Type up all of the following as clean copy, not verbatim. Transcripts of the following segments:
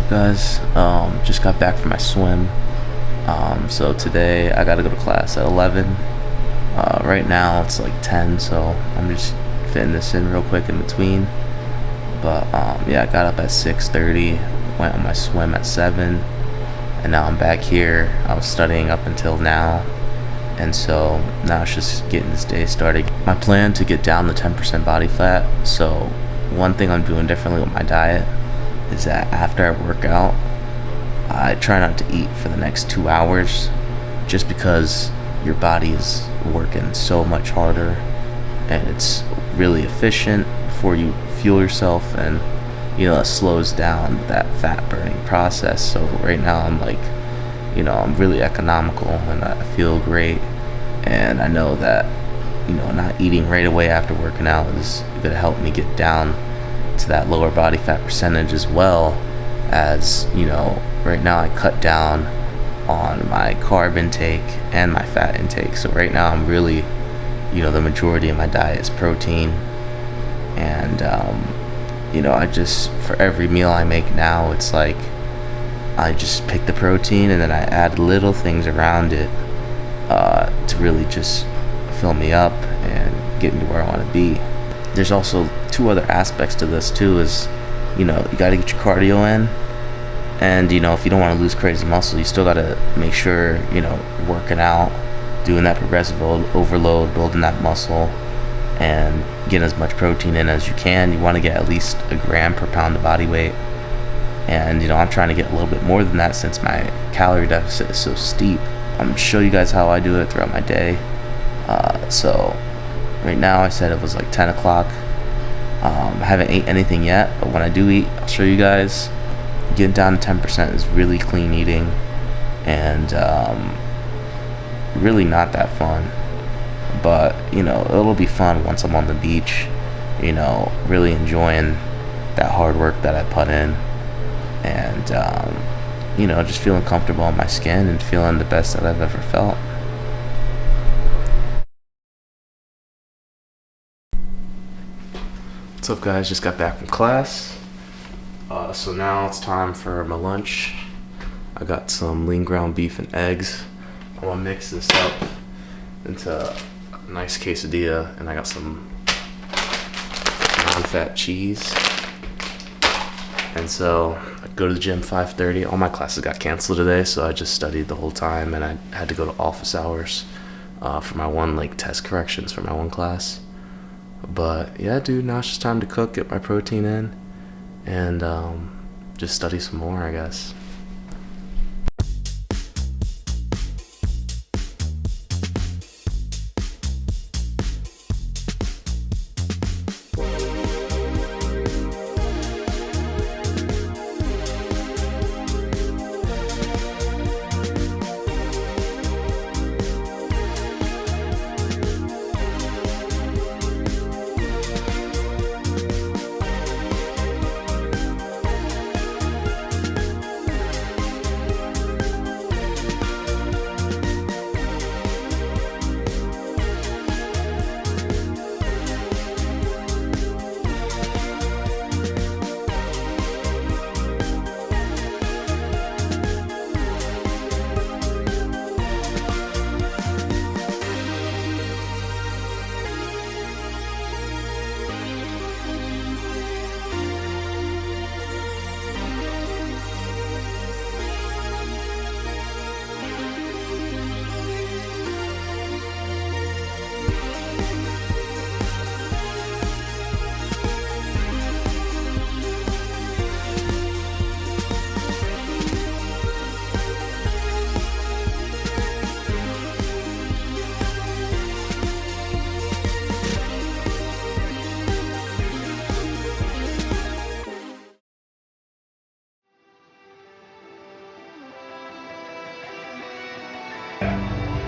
up, guys? Just got back from my swim. So today I gotta go to class at 11. Right now it's like 10, so I'm just fitting this in real quick in between. But yeah, I got up at 6:30, went on my swim at 7, and now I'm back here. I was studying up until now, and so now it's just getting this day started. My plan to get down to 10% body fat. So one thing I'm doing differently with my diet is that after I work out, I try not to eat for the next 2 hours, just because your body is working so much harder and it's really efficient before you fuel yourself, and it slows down that fat burning process. So right now I'm like, I'm really economical and I feel great, and I know that not eating right away after working out is going to help me get down to that lower body fat percentage, as well as right now I cut down on my carb intake and my fat intake. So right now I'm really, the majority of my diet is protein, and I just, for every meal I make now, it's like I just pick the protein and then I add little things around it to really just fill me up and get me where I want to be. There's also two other aspects to this too, is you got to get your cardio in, and if you don't want to lose crazy muscle, you still got to make sure working out, doing that progressive overload, building that muscle, and getting as much protein in as you can. You want to get at least a gram per pound of body weight, and I'm trying to get a little bit more than that since my calorie deficit is so steep. I'm going to show you guys how I do it throughout my day. So right now I said it was like 10 o'clock. I haven't ate anything yet, but when I do eat, I'll show you guys. Getting down to 10% is really clean eating, and really not that fun. But it'll be fun once I'm on the beach, really enjoying that hard work that I put in, and just feeling comfortable in my skin and feeling the best that I've ever felt. What's up, guys? Just got back from class. So now it's time for my lunch. I got some lean ground beef and eggs. I want to mix this up into a nice quesadilla, and I got some non-fat cheese. And so I go to the gym 5:30. All my classes got canceled today, so I just studied the whole time, and I had to go to office hours for my one test corrections for my one class. But yeah, dude, now it's just time to cook, get my protein in, and just study some more, I guess.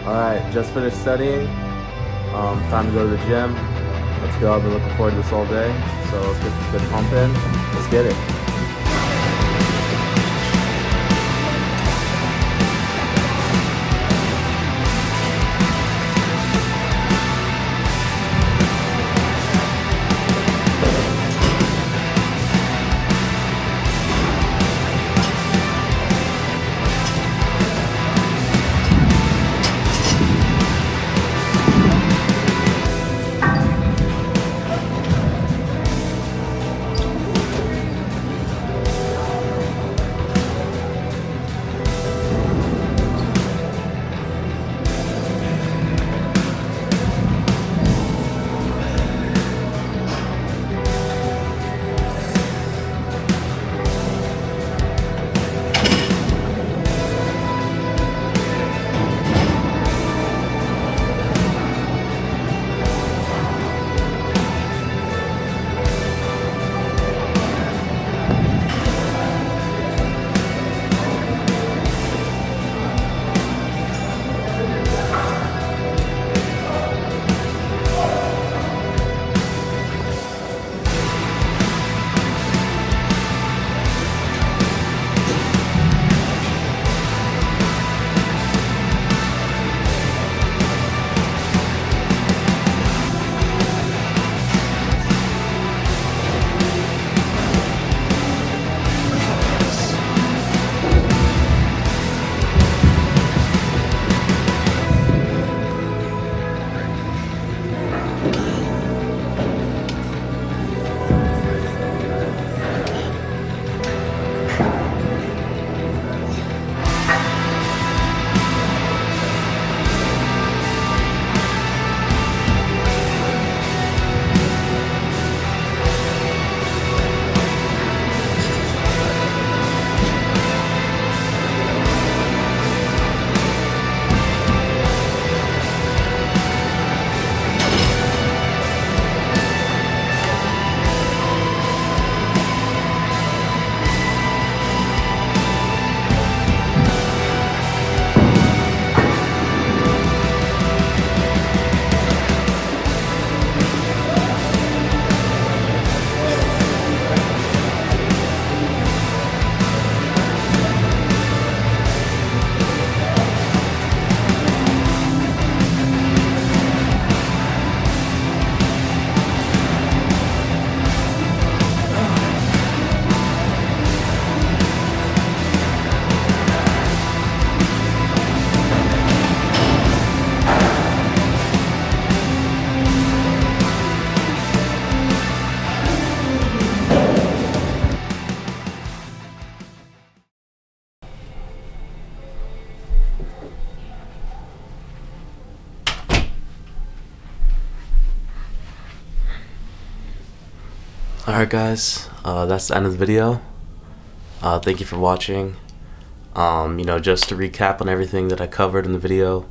Alright, just finished studying. Time to go to the gym. Let's go. I've been looking forward to this all day. So let's get this good pump in. Let's get it. Alright guys, that's the end of the video. Thank you for watching. Just to recap on everything that I covered in the video,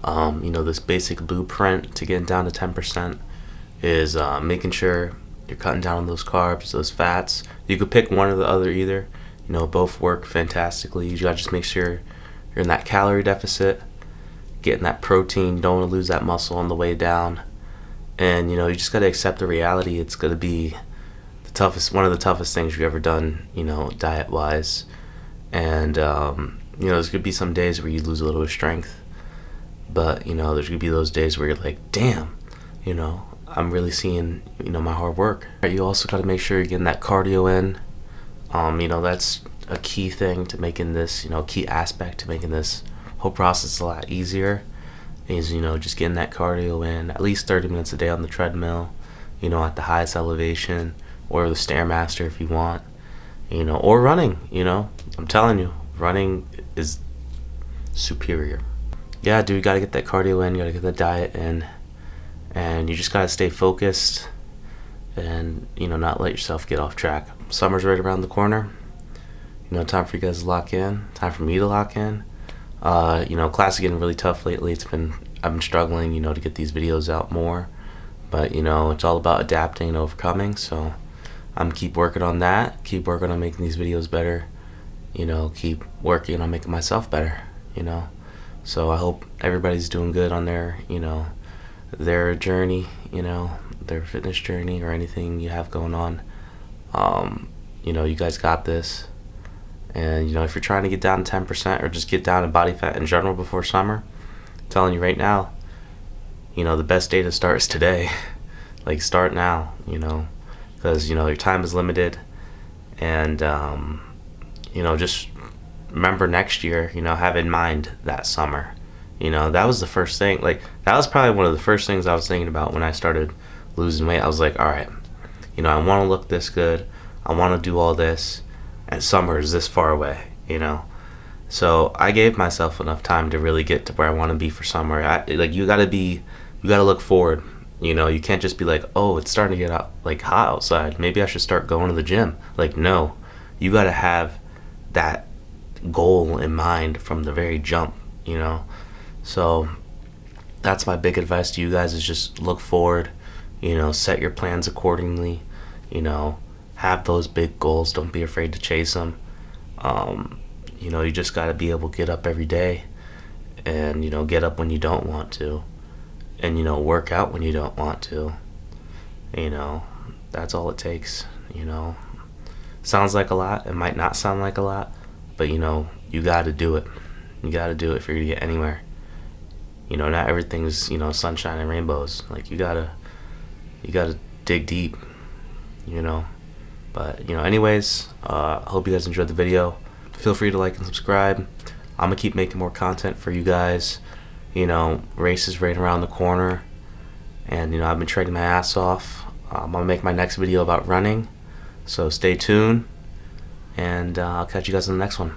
this basic blueprint to getting down to 10% is making sure you're cutting down on those carbs, those fats. You could pick one or the other either. Both work fantastically. You gotta just make sure you're in that calorie deficit, getting that protein. Don't want to lose that muscle on the way down. And you just gotta accept the reality. It's gonna be one of the toughest things you've ever done, diet wise. And there's gonna be some days where you lose a little bit of strength, but there's gonna be those days where you're like, damn, I'm really seeing my hard work. You also got to make sure you're getting that cardio in. That's a key thing to making this, key aspect to making this whole process a lot easier, is just getting that cardio in at least 30 minutes a day on the treadmill, at the highest elevation, or the Stairmaster if you want, or running. I'm telling you, running is superior. Yeah, dude, you gotta get that cardio in, you gotta get the diet in, and you just gotta stay focused and not let yourself get off track. Summer's right around the corner. Time for you guys to lock in, time for me to lock in. Class is getting really tough lately. I've been struggling to get these videos out more, but it's all about adapting and overcoming. So I'm keep working on that, keep working on making these videos better, keep working on making myself better, so I hope everybody's doing good on their their journey, their fitness journey, or anything you have going on. You guys got this. And if you're trying to get down to 10% or just get down in body fat in general before summer, I'm telling you right now, the best day to start is today. Like, start now, because your time is limited. And just remember next year, have in mind that summer. That was the first thing. Like, that was probably one of the first things I was thinking about when I started losing weight. I was like, all right, I want to look this good, I want to do all this, and summer is this far away, so I gave myself enough time to really get to where I want to be for summer. You gotta look forward. You can't just be like, oh, it's starting to get hot outside, maybe I should start going to the gym. Like, no, you gotta have that goal in mind from the very jump. So that's my big advice to you guys, is just look forward, set your plans accordingly, have those big goals, don't be afraid to chase them. You just got to be able to get up every day and get up when you don't want to, and work out when you don't want to. That's all it takes. Sounds like a lot, it might not sound like a lot, but you got to do it. You got to do it for you to get anywhere. Not everything's sunshine and rainbows. Like, you gotta dig deep. But anyways, hope you guys enjoyed the video. Feel free to like and subscribe. I'm gonna keep making more content for you guys. Race is right around the corner, and I've been training my ass off. I'm gonna make my next video about running, so stay tuned, and I'll catch you guys in the next one.